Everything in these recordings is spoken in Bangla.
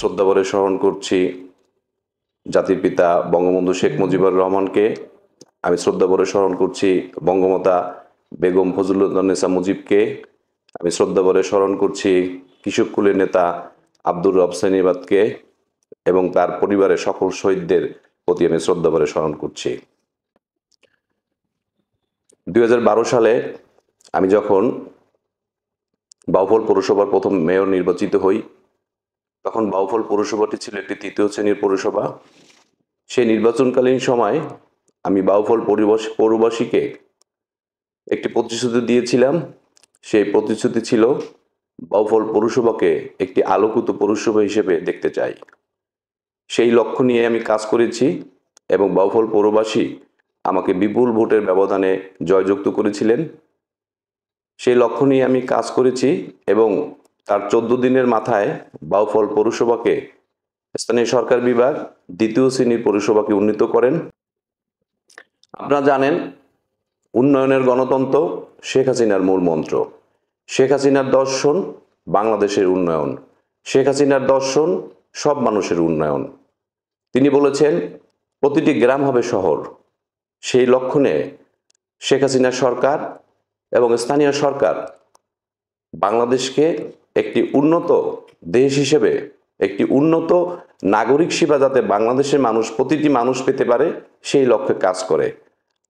শ্রদ্ধাভরে স্মরণ করছি জাতির পিতা বঙ্গবন্ধু শেখ মুজিবুর রহমানকে। আমি শ্রদ্ধাভরে স্মরণ করছি বঙ্গমাতা বেগম ফজিলাতুন্নেছা মুজিবকে। আমি শ্রদ্ধাভরে স্মরণ করছি কৃষককুলের নেতা আব্দুর রব সেনিবাতকে এবং তার পরিবারের সকল শহীদদের প্রতি আমি শ্রদ্ধাভরে স্মরণ করছি। 2012 সালে আমি যখন বাউফল পৌরসভার প্রথম মেয়র নির্বাচিত হই, তখন বাউফল পৌরসভাটি ছিল একটি তৃতীয় শ্রেণীর পৌরসভা। সেই নির্বাচনকালীন সময় আমি বাউফল পৌরবাসীকে একটি প্রতিশ্রুতি দিয়েছিলাম। সেই প্রতিশ্রুতি ছিল বাউফল পৌরসভাকে একটি আলোকিত পৌরসভা হিসেবে দেখতে চাই। সেই লক্ষ্য নিয়ে আমি কাজ করেছি এবং বাউফল পৌরবাসী আমাকে বিপুল ভোটের ব্যবধানে জয়যুক্ত করেছিলেন। সেই লক্ষ্য নিয়ে আমি কাজ করেছি এবং তার 14 দিনের মাথায় বাউফল পৌরসভাকে স্থানীয় সরকার বিভাগ দ্বিতীয় শ্রেণীর পৌরসভাকে উন্নীত করেন। আপনারা জানেন, উন্নয়নের গণতন্ত্র শেখ হাসিনার মূল মন্ত্র। শেখ হাসিনার দর্শন বাংলাদেশের উন্নয়ন, শেখ হাসিনার দর্শন সব মানুষের উন্নয়ন। তিনি বলেছেন প্রতিটি গ্রাম হবে শহর। সেই লক্ষ্যে শেখ হাসিনা সরকার এবং স্থানীয় সরকার বাংলাদেশকে একটি উন্নত দেশ হিসেবে, একটি উন্নত নাগরিক সেবা যাতে বাংলাদেশের মানুষ, প্রতিটি মানুষ পেতে পারে, সেই লক্ষ্যে কাজ করে।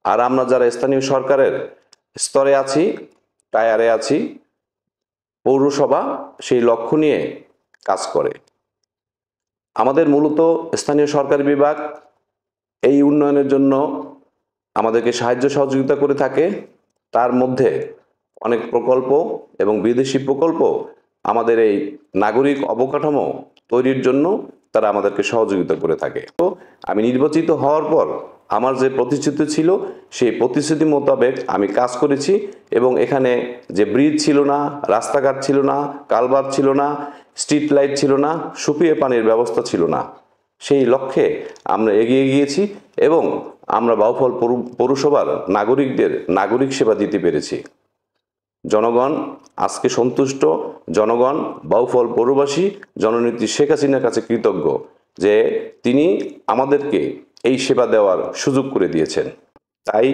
আর আমরা যারা স্থানীয় সরকারের স্তরে আছি, টায়ারে আছি, পৌরসভা সেই লক্ষ্য নিয়ে কাজ করে। আমাদের মূলত স্থানীয় সরকার বিভাগ এই উন্নয়নের জন্য আমাদেরকে সাহায্য সহযোগিতা করে থাকে। তার মধ্যে অনেক প্রকল্প এবং বিদেশি প্রকল্প আমাদের এই নাগরিক অবকাঠামো তৈরির জন্য তারা আমাদেরকে সহযোগিতা করে থাকে। তো আমি নির্বাচিত হওয়ার পর আমার যে প্রতিশ্রুতি ছিল, সেই প্রতিশ্রুতি মোতাবেক আমি কাজ করেছি এবং এখানে যে ব্রিজ ছিল না, রাস্তাঘাট ছিল না, কালভার্ট ছিল না, স্ট্রিট লাইট ছিল না, সুপিয়ে পানির ব্যবস্থা ছিল না, সেই লক্ষ্যে আমরা এগিয়ে গিয়েছি এবং আমরা বাউফল পৌরসভার নাগরিকদের নাগরিক সেবা দিতে পেরেছি। জনগণ আজকে সন্তুষ্ট। জনগণ বাউফল পৌরবাসী জননেত্রী শেখ হাসিনার কাছে কৃতজ্ঞ যে তিনি আমাদেরকে এই সেবা দেওয়ার সুযোগ করে দিয়েছেন। তাই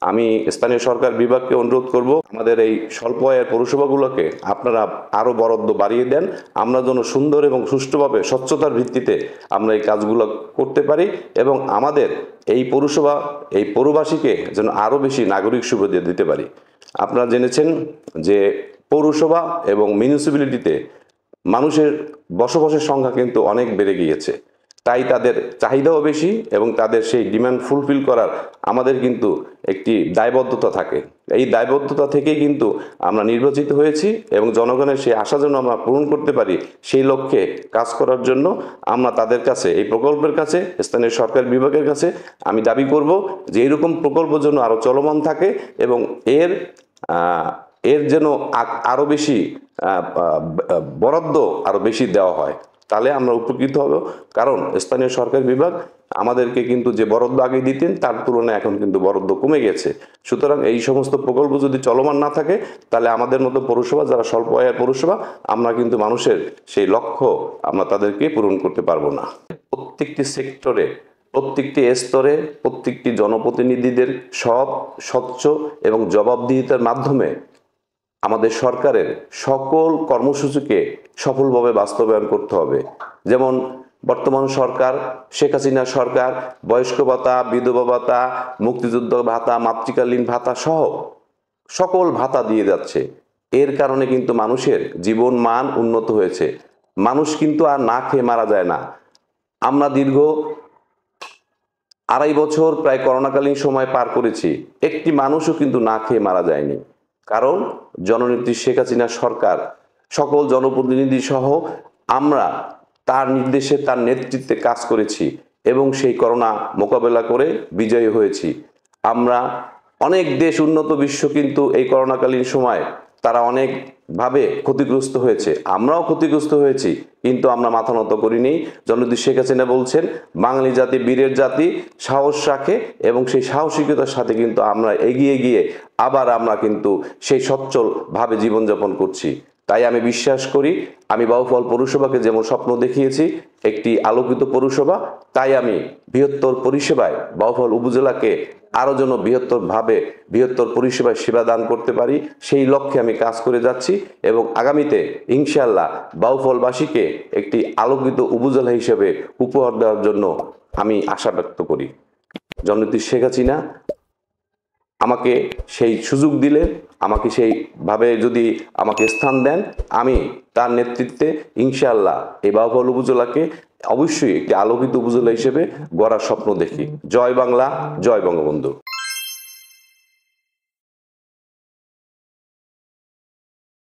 আমি স্থানীয় সরকার বিভাগকে অনুরোধ করব, আমাদের এই স্বল্প আয়ের পৌরসভাগুলোকে আপনারা আরও বরাদ্দ বাড়িয়ে দেন। আমরা যেন সুন্দর এবং সুষ্ঠুভাবে স্বচ্ছতার ভিত্তিতে আমরা এই কাজগুলো করতে পারি এবং আমাদের এই পৌরসভা, এই পৌরবাসীকে যেন আরও বেশি নাগরিক সুবিধা দিতে পারি। আপনারা জেনেছেন যে পৌরসভা এবং মিউনিসিপ্যালিটিতে মানুষের বসবাসের সংখ্যা কিন্তু অনেক বেড়ে গিয়েছে। তাই তাদের চাহিদাও বেশি এবং তাদের সেই ডিমান্ড ফুলফিল করার আমাদের কিন্তু একটি দায়বদ্ধতা থাকে। এই দায়বদ্ধতা থেকেই কিন্তু আমরা নির্বাচিত হয়েছি এবং জনগণের সেই আশা যেন আমরা পূরণ করতে পারি, সেই লক্ষ্যে কাজ করার জন্য আমরা তাদের কাছে, এই প্রকল্পের কাছে, স্থানীয় সরকার বিভাগের কাছে আমি দাবি করব যে এইরকম প্রকল্প যেন আরও চলমান থাকে এবং এর যেন আরও বেশি বরাদ্দ আরও বেশি দেওয়া হয়। তাহলে আমরা উপকৃত হব। কারণ স্থানীয় সরকার বিভাগ আমাদেরকে কিন্তু যে বরাদ্দ আগে দিতেন তার তুলনায় এখন কিন্তু বরাদ্দ কমে গেছে। সুতরাং এই সমস্ত প্রকল্প যদি চলমান না থাকে, তাহলে আমাদের মতো পৌরসভা, যারা স্বল্প আয়ের পৌরসভা, আমরা কিন্তু মানুষের সেই লক্ষ্য আমরা তাদেরকে পূরণ করতে পারবো না। প্রত্যেকটি সেক্টরে, প্রত্যেকটি স্তরে, প্রত্যেকটি জনপ্রতিনিধিদের সৎ, স্বচ্ছ এবং জবাবদিহিতার মাধ্যমে আমাদের সরকারের সকল কর্মসূচিকে সফলভাবে বাস্তবায়ন করতে হবে। যেমন বর্তমান সরকার, শেখ হাসিনা সরকার বয়স্ক ভাতা, বিধবা ভাতা, মুক্তিযুদ্ধ ভাতা, মাতৃকালীন ভাতা সহ সকল ভাতা দিয়ে যাচ্ছে। এর কারণে কিন্তু মানুষের জীবন মান উন্নত হয়েছে। মানুষ কিন্তু আর না খেয়ে মারা যায় না। আমরা দীর্ঘ 2.5 বছর প্রায় করোনাকালীন সময় পার করেছি, একটি মানুষও কিন্তু না খেয়ে মারা যায়নি। কারণ জননেত্রী শেখ হাসিনা সরকার, সকল জনপ্রতিনিধি সহ আমরা তার নির্দেশে, তার নেতৃত্বে কাজ করেছি এবং সেই করোনা মোকাবেলা করে বিজয়ী হয়েছি। আমরা অনেক দেশ, উন্নত বিশ্ব কিন্তু এই করোনাকালীন সময় তারা অনেকভাবে ক্ষতিগ্রস্ত হয়েছে, আমরাও ক্ষতিগ্রস্ত হয়েছি, কিন্তু আমরা মাথা নত করিনি। জননেত্রী শেখ হাসিনা বলছেন বাঙালি জাতি বীরের জাতি, সাহস রাখে এবং সেই সাহসিকতার সাথে কিন্তু আমরা এগিয়ে গিয়ে আবার আমরা কিন্তু সেই সচ্ছলভাবে জীবনযাপন করছি। তাই আমি বিশ্বাস করি আমি বাউফল পৌরসভাকে যেমন স্বপ্ন দেখিয়েছি একটি আলোকিত পৌরসভা, তাই আমি বৃহত্তর পরিষেবায় বাউফল উপজেলাকে আরও যেন বৃহত্তর পরিষেবায় সেবা দান করতে পারি সেই লক্ষ্যে আমি কাজ করে যাচ্ছি এবং আগামীতে ইনশাআল্লাহ বাউফলবাসীকে একটি আলোকিত উপজেলা হিসেবে উপহার দেওয়ার জন্য আমি আশা ব্যক্ত করি। জননেত্রী শেখ হাসিনা আমাকে সেই সুযোগ দিলে, আমাকে সেইভাবে যদি আমাকে স্থান দেন, আমি তার নেতৃত্বে ইনশাআল্লাহ এই বাউফল উপজেলাকে অবশ্যই একটি আলোকিত উপজেলা হিসেবে গড়ার স্বপ্ন দেখি। জয় বাংলা, জয় বঙ্গবন্ধু।